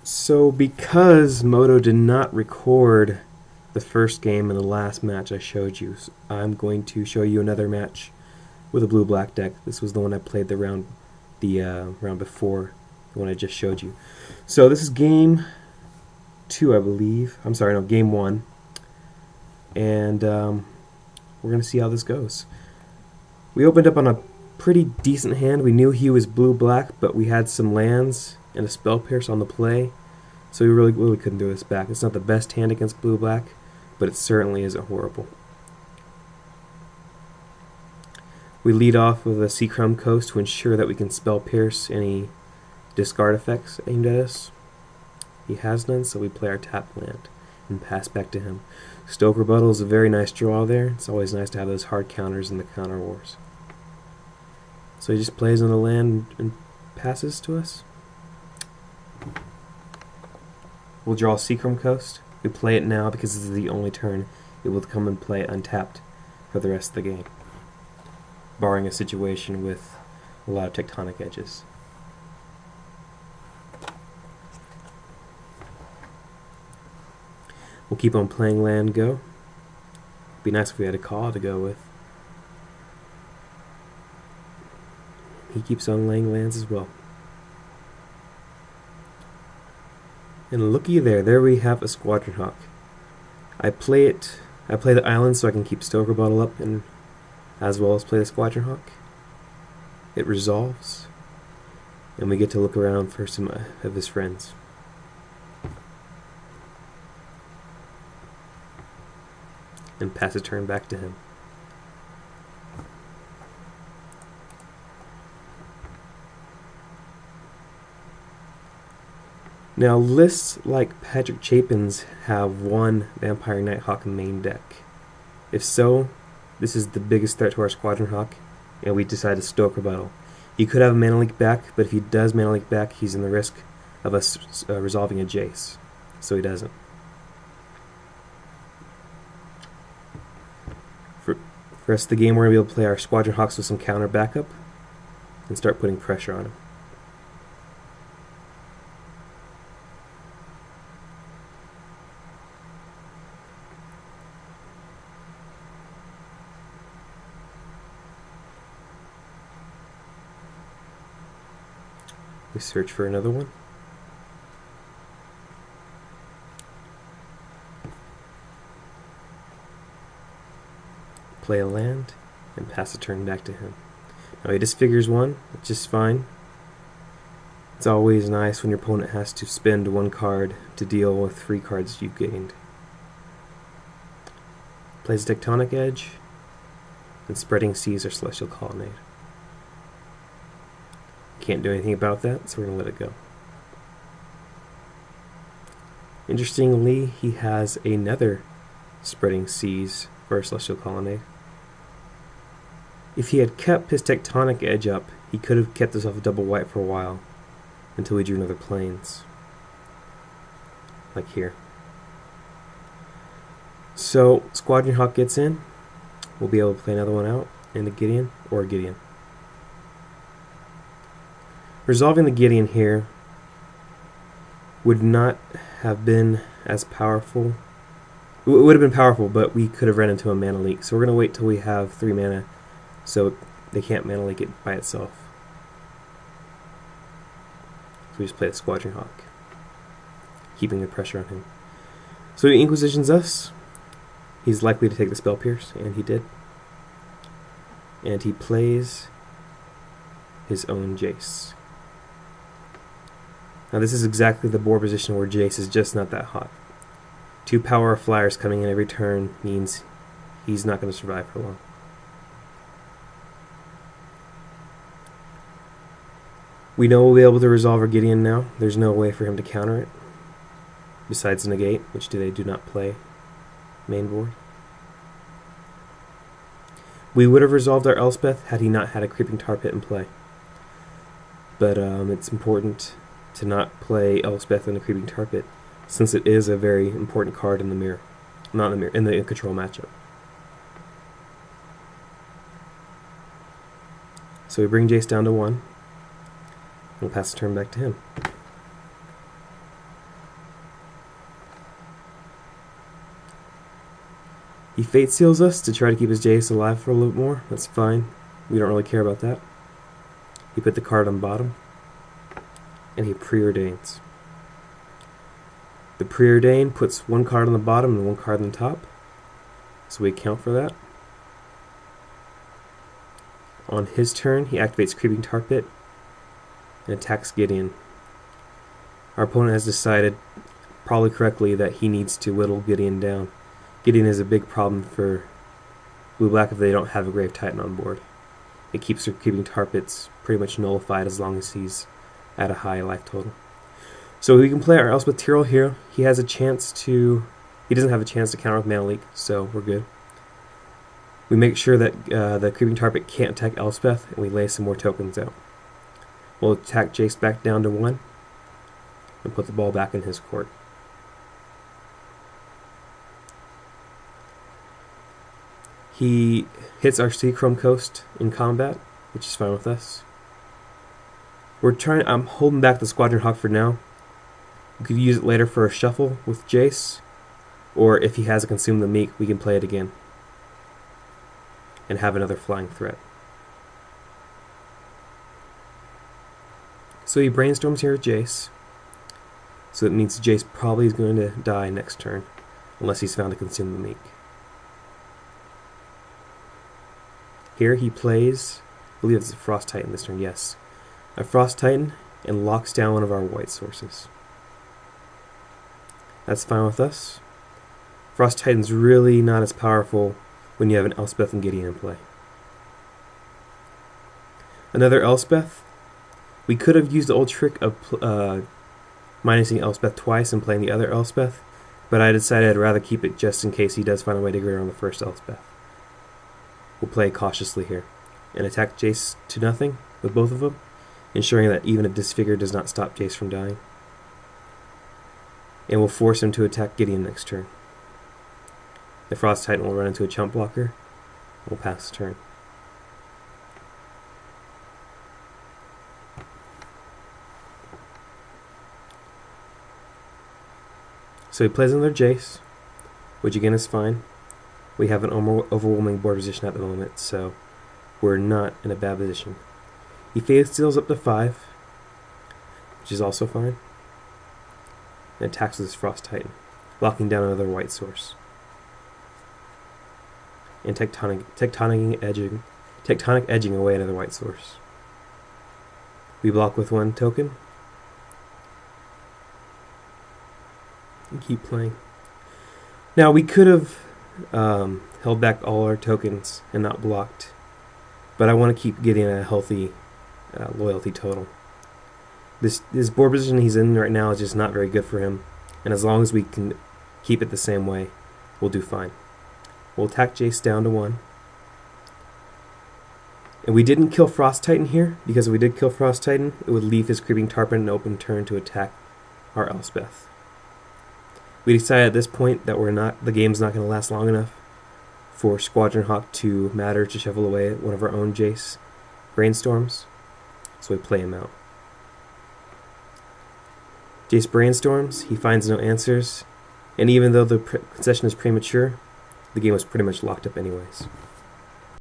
So because Moto did not record the first game and the last match I showed you, I'm going to show you another match with a blue-black deck. This was the one I played the round before, the one I just showed you. So this is game 2, I believe. I'm sorry, no, game 1. And we're going to see how this goes. We opened up on a pretty decent hand. We knew he was blue-black, but we had some lands and a spell pierce on the play. So we really couldn't do this back. It's not the best hand against blue-black, but it certainly isn't horrible. We lead off with a Seachrome Coast to ensure that we can spell pierce any discard effects aimed at us. He has none, so we play our tap land and pass back to him. Stoke Rebuttal is a very nice draw there. It's always nice to have those hard counters in the counter wars. So he just plays on the land and passes to us. We'll draw Seachrome Coast. We play it now because this is the only turn it will come and play untapped for the rest of the game, barring a situation with a lot of tectonic edges. We'll keep on playing land go. Be nice if we had a call to go with. He keeps on laying lands as well. And looky there we have a Squadron Hawk. I play the island so I can keep Stoker Bottle up and as well as play the Squadron Hawk. It resolves, and we get to look around for some of his friends. And pass a turn back to him. Now, lists like Patrick Chapin's have one Vampire Nighthawk main deck. If so, this is the biggest threat to our Squadron Hawk, and we decide to Stoke Rebuttal. He could have a Mana Leak back, but if he does Mana Leak back, he's in the risk of us resolving a Jace, so he doesn't. For the rest of the game, we're going to be able to play our Squadron Hawks with some counter backup and start putting pressure on him. We search for another one. Play a land and pass a turn back to him. Now he disfigures one, which is fine. It's always nice when your opponent has to spend one card to deal with 3 cards you've gained. Plays a Tectonic Edge and Spreading Seas or Celestial Colonnade. Can't do anything about that, so we're going to let it go. Interestingly, he has another Spreading Seas for a Celestial Colonnade. If he had kept his Tectonic Edge up, he could have kept us off a double white for a while until we drew another Plains. Like here. So, Squadron Hawk gets in. We'll be able to play another one out into Gideon or Gideon. Resolving the Gideon here would not have been as powerful. It would have been powerful, but we could have run into a Mana Leak. So we're going to wait till we have 3 mana so they can't Mana Leak it by itself. So we just play the Squadron Hawk, keeping the pressure on him. So he Inquisitions us. He's likely to take the Spell Pierce, and he did. And he plays his own Jace. Now this is exactly the board position where Jace is just not that hot. 2 power flyers coming in every turn means he's not going to survive for long. We know we'll be able to resolve our Gideon now. There's no way for him to counter it, besides negate, which they do not play main board. We would have resolved our Elspeth had he not had a Creeping Tar Pit in play. But it's important to not play Elspeth in a Creeping Tar Pit, since it is a very important card in the mirror. Not in the mirror, in the control matchup. So we bring Jace down to 1. We'll pass the turn back to him. He fate seals us to try to keep his Jace alive for a little bit more. That's fine. We don't really care about that. He put the card on the bottom, and he preordains. The preordain puts one card on the bottom and one card on the top, so we account for that. On his turn, he activates Creeping Tar Pit and attacks Gideon. Our opponent has decided, probably correctly, that he needs to whittle Gideon down. Gideon is a big problem for Blue-Black if they don't have a Grave Titan on board. It keeps their Creeping Tar Pits pretty much nullified as long as he's at a high life total. So we can play our Elspeth Tyrell here. He has a chance to... He doesn't have a chance to counter with Mana Leak, so we're good. We make sure that the Creeping Tar Pit can't attack Elspeth, and we lay some more tokens out. We'll attack Jace back down to 1, and put the ball back in his court. He hits our Seachrome Coast in combat, which is fine with us. I'm holding back the Squadron Hawk for now. We could use it later for a shuffle with Jace, or if he has a Consume the Meek, we can play it again and have another flying threat. So he brainstorms here with Jace. So it means Jace probably is going to die next turn, unless he's found to Consume the Meek. Here he plays, I believe it's a Frost Titan this turn, yes. A Frost Titan, and locks down one of our white sources. That's fine with us. Frost Titan's really not as powerful when you have an Elspeth and Gideon in play. Another Elspeth. We could have used the old trick of minusing Elspeth twice and playing the other Elspeth, but I decided I'd rather keep it just in case he does find a way to get around the first Elspeth. We'll play cautiously here and attack Jace to nothing with both of them, ensuring that even a Disfigure does not stop Jace from dying. And we'll force him to attack Gideon next turn. The Frost Titan will run into a chump blocker, and we'll pass the turn. So he plays another Jace, which again is fine. We have an overwhelming board position at the moment, so we're not in a bad position. He Fate Steals up to 5, which is also fine, and attacks with his Frost Titan, locking down another white source. And tectonic edging away another white source. We block with 1 token, and keep playing. Now we could have held back all our tokens and not blocked, but I want to keep getting a healthy loyalty total. This board position he's in right now is just not very good for him, and as long as we can keep it the same way, we'll do fine. We'll attack Jace down to 1. And we didn't kill Frost Titan here, because if we did kill Frost Titan, it would leave his Creeping Tar Pit an open turn to attack our Elspeth. We decided at this point that the game's not going to last long enough for Squadron Hawk to matter to shovel away one of our own Jace Brainstorms, so we play him out. Jace brainstorms, he finds no answers, and even though the concession is premature, the game was pretty much locked up anyways.